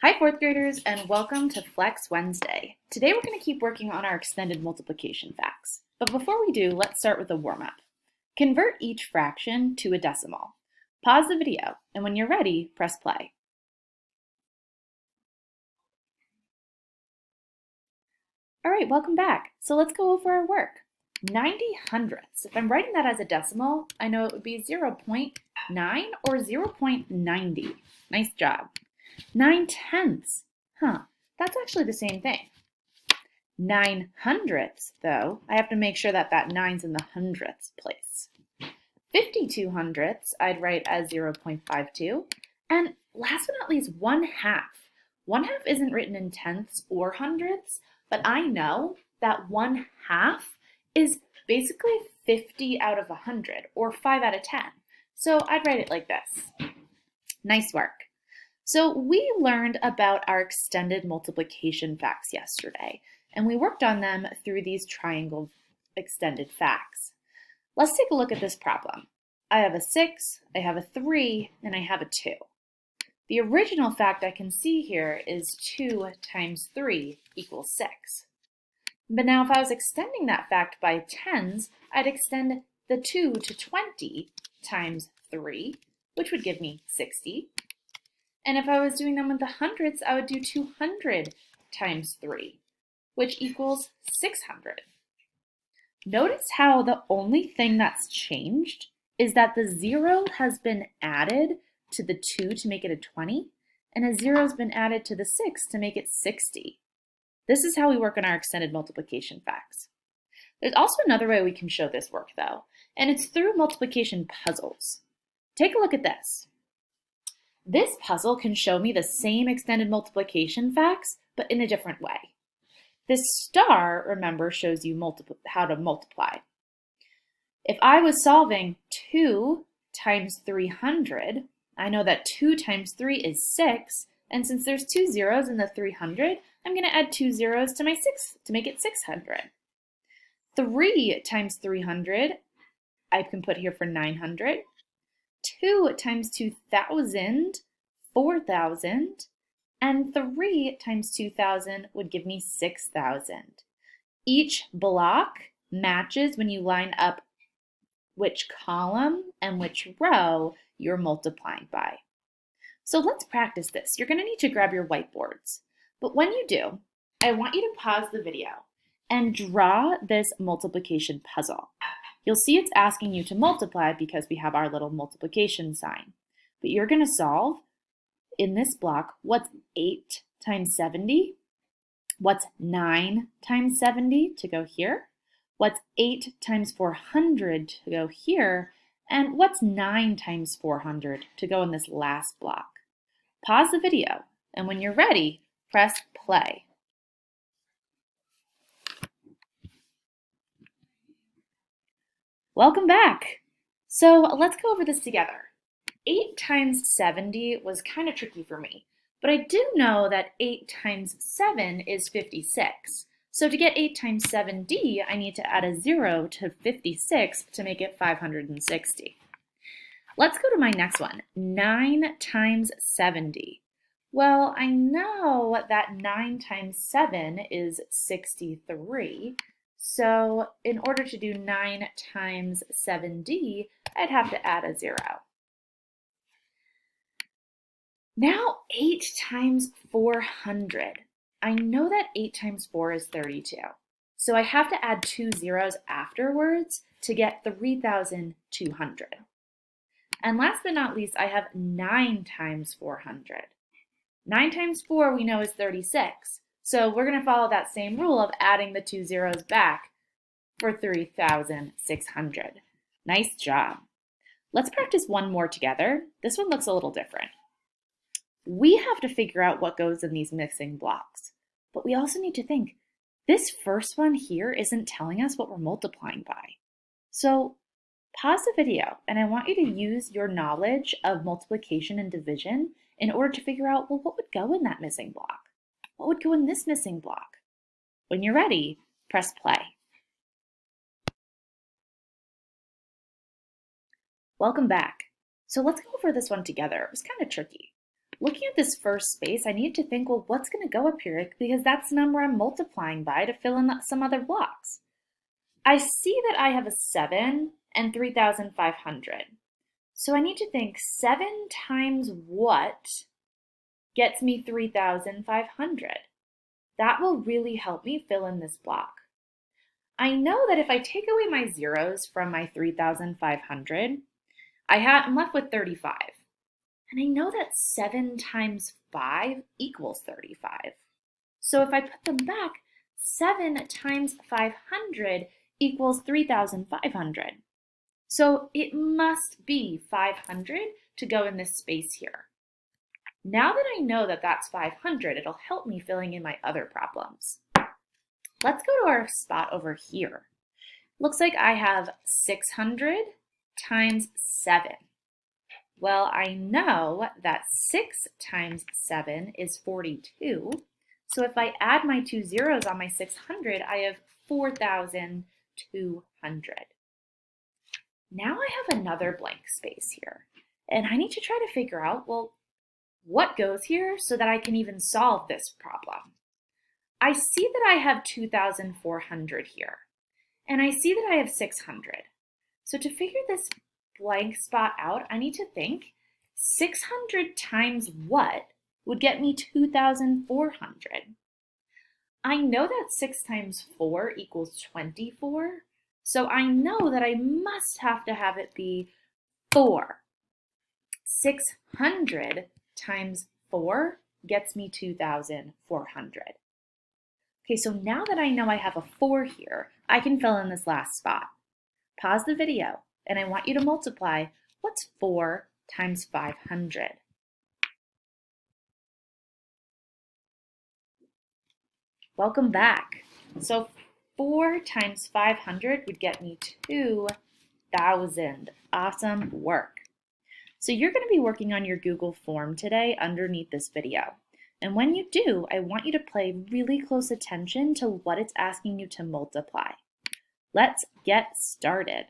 Hi, fourth graders, and welcome to Flex Wednesday. Today we're going to keep working on our extended multiplication facts. But before we do, let's start with a warm-up. Convert each fraction to a decimal. Pause the video, and when you're ready, press play. All right, welcome back. So let's go over our work. 90 hundredths. If I'm writing that as a decimal, I know it would be 0.9 or 0.90. Nice job. 9 tenths. That's actually the same thing. 9 hundredths, though, I have to make sure that that 9's in the hundredths place. 52 hundredths, I'd write as 0.52. And last but not least, 1/2. 1/2 isn't written in tenths or hundredths, but I know that 1/2 is basically 50 out of 100, or 5 out of 10. So I'd write it like this. Nice work. So we learned about our extended multiplication facts yesterday, and we worked on them through these triangle extended facts. Let's take a look at this problem. I have a 6, I have a 3, and I have a 2. The original fact I can see here is 2 times 3 equals 6. But now if I was extending that fact by tens, I'd extend the 2 to 20 times 3, which would give me 60. And if I was doing them with the hundredths, I would do 200 times 3, which equals 600. Notice how the only thing that's changed is that the 0 has been added to the 2 to make it a 20, and a 0 has been added to the 6 to make it 60. This is how we work on our extended multiplication facts. There's also another way we can show this work, though, and it's through multiplication puzzles. Take a look at this. This puzzle can show me the same extended multiplication facts, but in a different way. This star, remember, shows you how to multiply. If I was solving 2 times 300, I know that 2 times 3 is 6, and since there's 2 zeros in the 300, I'm going to add 2 zeros to my 6 to make it 600. 3 times 300, I can put here for 900. 2 times 2,000, 4,000, and 3 times 2,000 would give me 6,000. Each block matches when you line up which column and which row you're multiplying by. So let's practice this. You're going to need to grab your whiteboards. But when you do, I want you to pause the video and draw this multiplication puzzle. You'll see it's asking you to multiply because we have our little multiplication sign. But you're going to solve in this block what's 8 times 70, what's 9 times 70 to go here, what's 8 times 400 to go here, and what's 9 times 400 to go in this last block. Pause the video, and when you're ready, press play. Welcome back. So let's go over this together. 8 times 70 was kind of tricky for me, but I do know that 8 times 7 is 56. So to get 8 times 7D, I need to add a 0 to 56 to make it 560. Let's go to my next one, 9 times 70. Well, I know that 9 times 7 is 63. So in order to do 9 times 7D, I'd have to add a 0. Now 8 times 400. I know that 8 times 4 is 32. So I have to add 2 zeros afterwards to get 3,200. And last but not least, I have 9 times 400. 9 times 4 we know is 36. So we're going to follow that same rule of adding the 2 zeros back for 3,600. Nice job. Let's practice one more together. This one looks a little different. We have to figure out what goes in these missing blocks. But we also need to think, this first one here isn't telling us what we're multiplying by. So pause the video, and I want you to use your knowledge of multiplication and division in order to figure out, well, what would go in that missing block? What would go in this missing block? When you're ready, press play. Welcome back. So let's go over this one together. It was kind of tricky. Looking at this first space, I need to think, well, what's going to go up here? Because that's the number I'm multiplying by to fill in some other blocks. I see that I have a 7 and 3,500. So I need to think 7 times what gets me 3,500? That will really help me fill in this block. I know that if I take away my zeros from my 3,500, I'm left with 35. And I know that 7 times 5 equals 35. So if I put them back, 7 times 500 equals 3,500. So it must be 500 to go in this space here. Now that I know that that's 500, it'll help me filling in my other problems. Let's go to our spot over here. Looks like I have 600 times 7. Well, I know that 6 times 7 is 42. So if I add my 2 zeros on my 600, I have 4,200. Now I have another blank space here, and I need to try to figure out, well, what goes here so that I can even solve this problem? I see that I have 2,400 here, and I see that I have 600. So to figure this blank spot out, I need to think 600 times what would get me 2,400? I know that 6 times 4 equals 24, so I know that I must have to have it be 4. 600 times 4 gets me 2,400. Okay, so now that I know I have a 4 here, I can fill in this last spot. Pause the video, and I want you to multiply. What's 4 times 500? Welcome back. So 4 times 500 would get me 2,000. Awesome work. So you're going to be working on your Google form today underneath this video. And when you do, I want you to pay really close attention to what it's asking you to multiply. Let's get started.